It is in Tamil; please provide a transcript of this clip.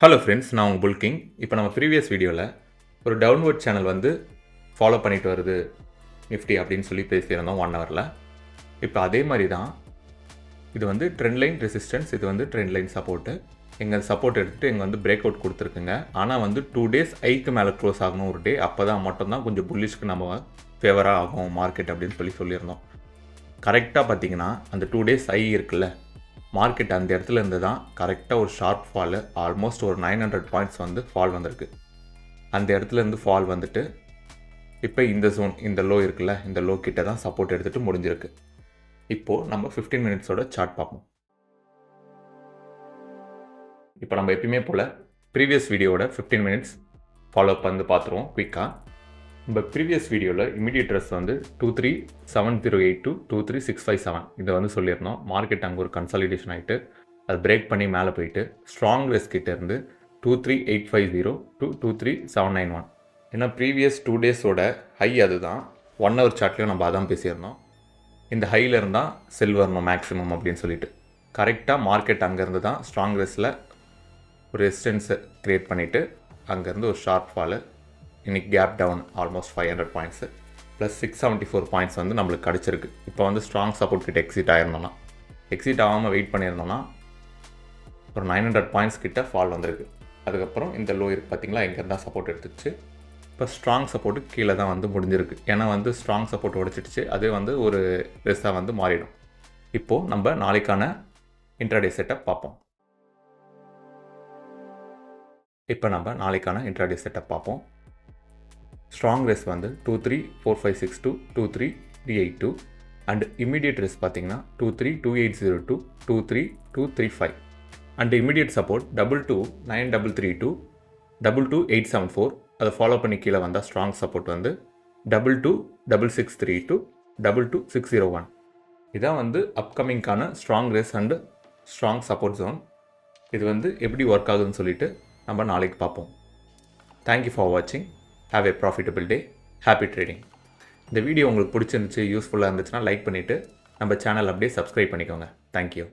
ஹலோ ஃப்ரெண்ட்ஸ், நான் உங்கள் புல்கிங். இப்போ நம்ம ப்ரீவியஸ் வீடியோவில் ஒரு டவுன்வர்ட் சேனல் வந்து ஃபாலோ பண்ணிட்டு வருது நிஃப்டி அப்படின்னு சொல்லி பேசியிருந்தோம் 1 ஹவரில். இப்போ அதே மாதிரி தான் இது வந்து ட்ரெண்ட் லைன் ரெசிஸ்டன்ஸ், இது வந்து ட்ரெண்ட் லைன் சப்போர்ட்டு. எங்கள் சப்போர்ட் எடுத்துகிட்டு எங்கள் வந்து பிரேக் அவுட் கொடுத்துருக்குங்க. ஆனால் வந்து 2 டேஸ் ஐக்கு மேலே க்ளோஸ் ஆகணும் ஒரு டே, அப்போ தான் மட்டும்தான் கொஞ்சம் புல்லிஷ்க்கு நம்ம ஃபேவராக ஆகும் மார்க்கெட் அப்படின்னு சொல்லியிருந்தோம். கரெக்டாக பார்த்தீங்கன்னா அந்த 2 டேஸ் ஐ இருக்குல்ல, மார்க்கெட் அந்த இடத்துல இருந்து தான் கரெக்டாக ஒரு ஷார்ப் ஃபாலு, ஆல்மோஸ்ட் ஒரு 900 பாயிண்ட்ஸ் வந்து ஃபால் வந்திருக்கு. அந்த இடத்துல இருந்து ஃபால் வந்துட்டு இப்போ இந்த ஜோன், இந்த லோ இருக்குல்ல, இந்த லோ கிட்ட தான் சப்போர்ட் எடுத்துகிட்டு முடிஞ்சிருக்கு. இப்போது நம்ம 15 மினிட்ஸோட சார்ட் பார்ப்போம். இப்போ நம்ம எப்பயுமே போல் ப்ரீவியஸ் வீடியோவோட 15 மினிட்ஸ் ஃபாலோ பண்ணி பார்த்துருவோம் குயிக்காக. நம்ம ப்ரீவியஸ் வீடியோவில் இமீடியட் ட்ரெஸ் வந்து 237082 to 23657 இதை வந்து சொல்லியிருந்தோம். மார்க்கெட் அங்கே ஒரு கன்சாலிடேஷன் ஆகிட்டு அது பிரேக் பண்ணி மேலே போயிட்டு ஸ்ட்ராங் ரெஸ்ட் கிட்ட இருந்து 23850 to 23791. ஏன்னா ப்ரீவியஸ் 2 டேஸோட ஹை அதுதான். 1 ஹவர் சார்ட்லேயும் நம்ம அதான் பேசியிருந்தோம். இந்த ஹையில் இருந்தால் செல் வரணும் மேக்ஸிமம் அப்படின்னு சொல்லிட்டு கரெக்டாக மார்க்கெட் அங்கேருந்து தான் ஸ்ட்ராங் ரெஸ்ட்டில் ஒரு ரெசிஸ்டன்ஸை க்ரியேட் பண்ணிவிட்டு அங்கேருந்து ஒரு ஷார்ப் ஃபாலு. இன்றைக்கி Cape Town almost 500 points plus 674 points வந்து நம்மளுக்கு கிடச்சிருக்கு. இப்போ வந்து ஸ்ட்ராங் சப்போர்ட் கிட்ட எக்ஸிட் ஆகிருந்தோம்னா, எக்ஸிட் ஆகாமல் வெயிட் பண்ணியிருந்தோம்னா ஒரு 900 பாயிண்ட்ஸ் கிட்ட ஃபால் வந்திருக்கு. அதுக்கப்புறம் இந்த லோ இருக்குது பார்த்திங்களா, எங்கே இருந்தால் சப்போர்ட் எடுத்துச்சு. இப்போ ஸ்ட்ராங் சப்போர்ட்டு கீழே தான் வந்து முடிஞ்சிருக்கு. ஏன்னா வந்து ஸ்ட்ராங் சப்போர்ட் உடைச்சிடுச்சு, அது வந்து ஒரு ரெஸ்ஸாக வந்து மாறிடும். இப்போது நம்ம நாளைக்கான இன்ட்ராடே செட்டப் பார்ப்போம். இப்போ நம்ம நாளைக்கான இன்ட்ராடே செட்டப் பார்ப்போம். ஸ்ட்ராங் ரெஸ் வந்து 23456 to 23382 அண்ட் இமீடியட் ரெஸ் பார்த்தீங்கன்னா 23280 to 23235 and immediate support 22933 to 22874. அதை ஃபாலோ பண்ணி கீழே வந்தால் ஸ்ட்ராங் சப்போர்ட் வந்து 22663 to 22601. இதான் வந்து அப்கமிங்கான strong res and strong support zone. இது வந்து எப்படி ஒர்க் ஆகுதுன்னு சொல்லிட்டு நம்ம நாளைக்கு பார்ப்போம். தேங்க்யூ ஃபார் வாட்சிங். Have a profitable day. Happy trading. இந்த வீடியோ உங்களுக்கு பிடிச்சிருந்துச்சு, யூஸ்ஃபுல்லாக இருந்துச்சுன்னா லைக் பண்ணிவிட்டு நம்ம சேனல் அப்படியே சப்ஸ்கிரைப் பண்ணிக்கோங்க. தேங்க்யூ.